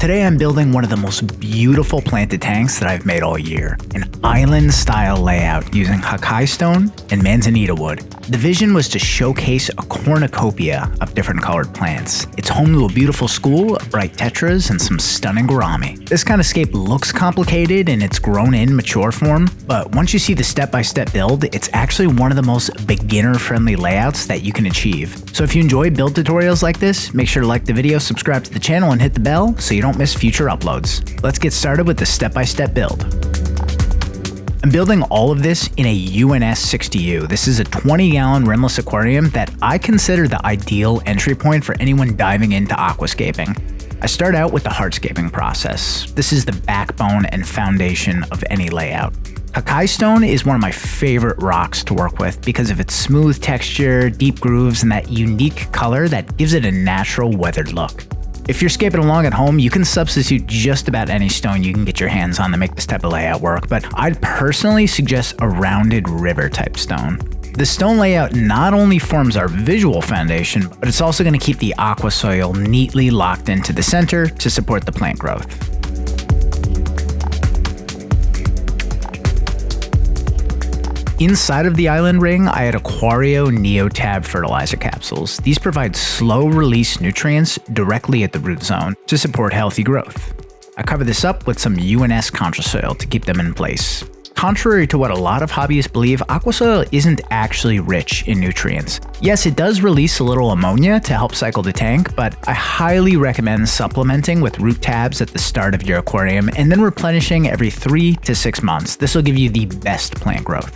Today I'm building one of the most beautiful planted tanks that I've made all year, an island-style layout using Hakkai Stone and Manzanita wood. The vision was to showcase a cornucopia of different colored plants. It's home to a beautiful school of bright tetras and some stunning gourami. This kind of scape looks complicated in its grown-in mature form, but once you see the step-by-step build, it's actually one of the most beginner-friendly layouts that you can achieve. So if you enjoy build tutorials like this, make sure to like the video, subscribe to the channel, and hit the bell so you don't miss future uploads. Let's get started with the step-by-step build. I'm building all of this in a UNS 60U. This is a 20-gallon rimless aquarium that I consider the ideal entry point for anyone diving into aquascaping. I start out with the hardscaping process. This is the backbone and foundation of any layout. Hakkai Stone is one of my favorite rocks to work with because of its smooth texture, deep grooves, and that unique color that gives it a natural weathered look. If you're scaping along at home, you can substitute just about any stone you can get your hands on to make this type of layout work, but I'd personally suggest a rounded river type stone. The stone layout not only forms our visual foundation, but it's also going to keep the AQUASOIL neatly locked into the center to support the plant growth. Inside of the island ring, I had AQUARIUM NeoTab fertilizer capsules. These provide slow-release nutrients directly at the root zone to support healthy growth. I cover this up with some UNS Controsoil to keep them in place. Contrary to what a lot of hobbyists believe, AQUASOIL isn't actually rich in nutrients. Yes, it does release a little ammonia to help cycle the tank, but I highly recommend supplementing with root tabs at the start of your aquarium and then replenishing every 3 to 6 months. This will give you the best plant growth.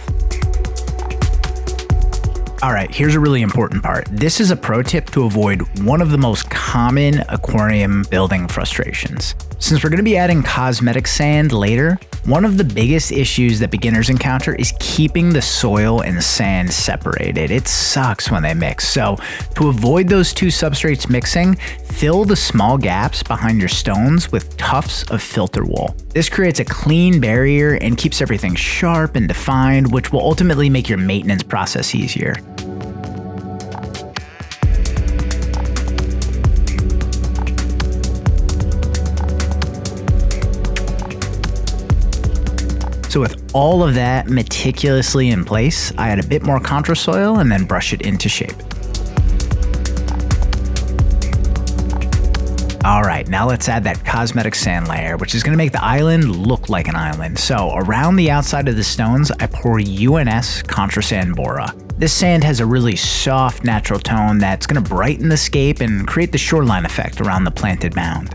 Alright, here's a really important part. This is a pro tip to avoid one of the most common aquarium building frustrations. Since we're going to be adding cosmetic sand later, one of the biggest issues that beginners encounter is keeping the soil and sand separated. It sucks when they mix. So to avoid those two substrates mixing, fill the small gaps behind your stones with tufts of filter wool. This creates a clean barrier and keeps everything sharp and defined, which will ultimately make your maintenance process easier. So with all of that meticulously in place, I add a bit more Controsoil and then brush it into shape. Alright, now let's add that cosmetic sand layer, which is going to make the island look like an island. So around the outside of the stones, I pour UNS Controsand Bora. This sand has a really soft, natural tone that's going to brighten the scape and create the shoreline effect around the planted mound.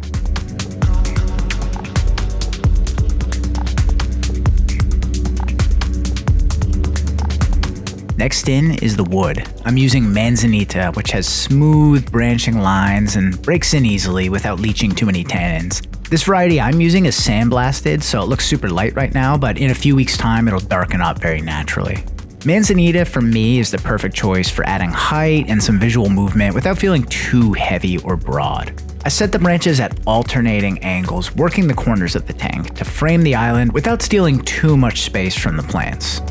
Next in is the wood. I'm using Manzanita, which has smooth branching lines and breaks in easily without leaching too many tannins. This variety I'm using is sandblasted, so it looks super light right now, but in a few weeks' time it'll darken up very naturally. Manzanita for me is the perfect choice for adding height and some visual movement without feeling too heavy or broad. I set the branches at alternating angles, working the corners of the tank to frame the island without stealing too much space from the plants.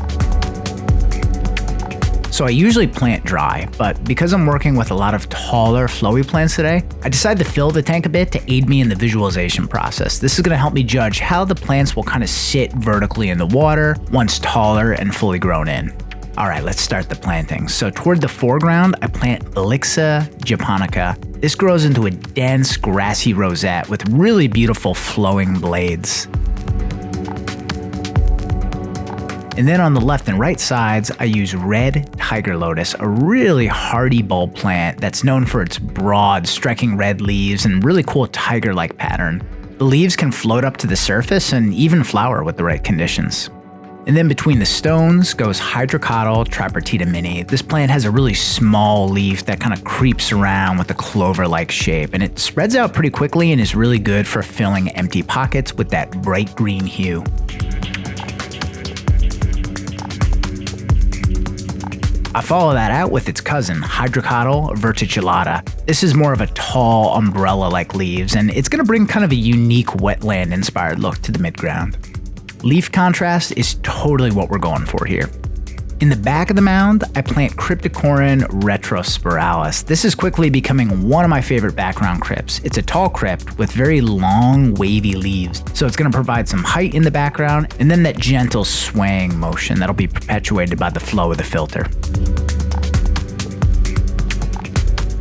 So I usually plant dry, but because I'm working with a lot of taller, flowy plants today, I decided to fill the tank a bit to aid me in the visualization process. This is going to help me judge how the plants will kind of sit vertically in the water once taller and fully grown in. Alright, let's start the planting. So toward the foreground, I plant Belixa japonica. This grows into a dense, grassy rosette with really beautiful flowing blades. And then on the left and right sides, I use red tiger lotus, a really hardy bulb plant that's known for its broad, striking red leaves and really cool tiger-like pattern. The leaves can float up to the surface and even flower with the right conditions. And then between the stones goes Hydrocotyle tripartita mini. This plant has a really small leaf that kind of creeps around with a clover-like shape, and it spreads out pretty quickly and is really good for filling empty pockets with that bright green hue. I follow that out with its cousin, Hydrocotyle verticillata. This is more of a tall, umbrella-like leaves, and it's going to bring kind of a unique wetland-inspired look to the midground. Leaf contrast is totally what we're going for here. In the back of the mound, I plant Cryptocorin retrospiralis. This is quickly becoming one of my favorite background crypts. It's a tall crypt with very long, wavy leaves, so it's going to provide some height in the background and then that gentle swaying motion that'll be perpetuated by the flow of the filter.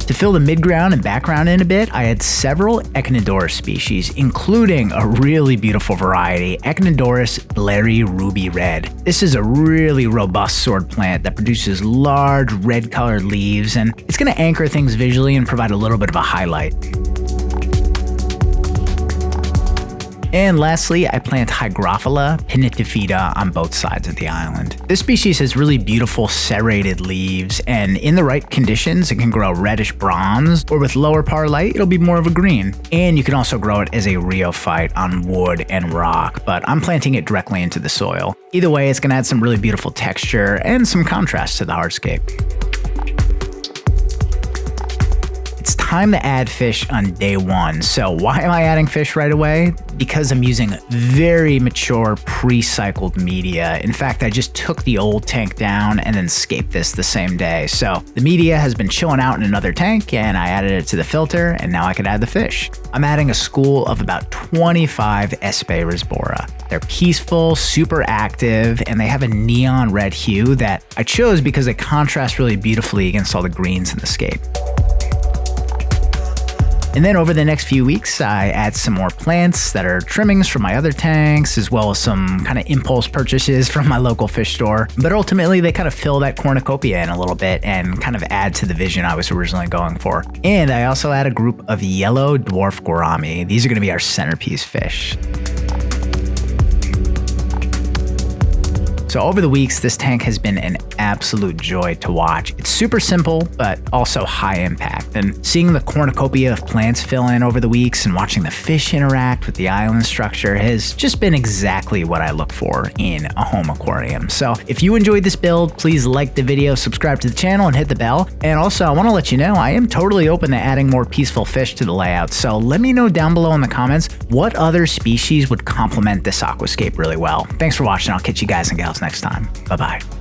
To fill the midground and background in a bit, I had several Echinodorus species, including a really beautiful variety, Echinodorus Blairi Ruby Red. This is a really robust sword plant that produces large red-colored leaves, and it's going to anchor things visually and provide a little bit of a highlight. And lastly, I plant Hygrophila pinnitifida on both sides of the island. This species has really beautiful serrated leaves, and in the right conditions, it can grow reddish bronze, or with lower par light, it'll be more of a green. And you can also grow it as a rheophyte on wood and rock, but I'm planting it directly into the soil. Either way, it's going to add some really beautiful texture and some contrast to the hardscape. It's time to add fish on day one. So why am I adding fish right away? Because I'm using very mature pre-cycled media. In fact, I just took the old tank down and then scaped this the same day. So the media has been chilling out in another tank and I added it to the filter and now I can add the fish. I'm adding a school of about 25 espei rasbora. They're peaceful, super active, and they have a neon red hue that I chose because they contrast really beautifully against all the greens in the scape. And then over the next few weeks, I add some more plants that are trimmings from my other tanks, as well as some kind of impulse purchases from my local fish store. But ultimately, they kind of fill that cornucopia in a little bit and kind of add to the vision I was originally going for. And I also add a group of yellow dwarf gourami. These are going to be our centerpiece fish. So over the weeks, this tank has been an absolute joy to watch. It's super simple, but also high impact. And seeing the cornucopia of plants fill in over the weeks and watching the fish interact with the island structure has just been exactly what I look for in a home aquarium. So if you enjoyed this build, please like the video, subscribe to the channel, and hit the bell. And also, I want to let you know, I am totally open to adding more peaceful fish to the layout. So let me know down below in the comments what other species would complement this aquascape really well. Thanks for watching. I'll catch you guys and gals next time. Bye-bye.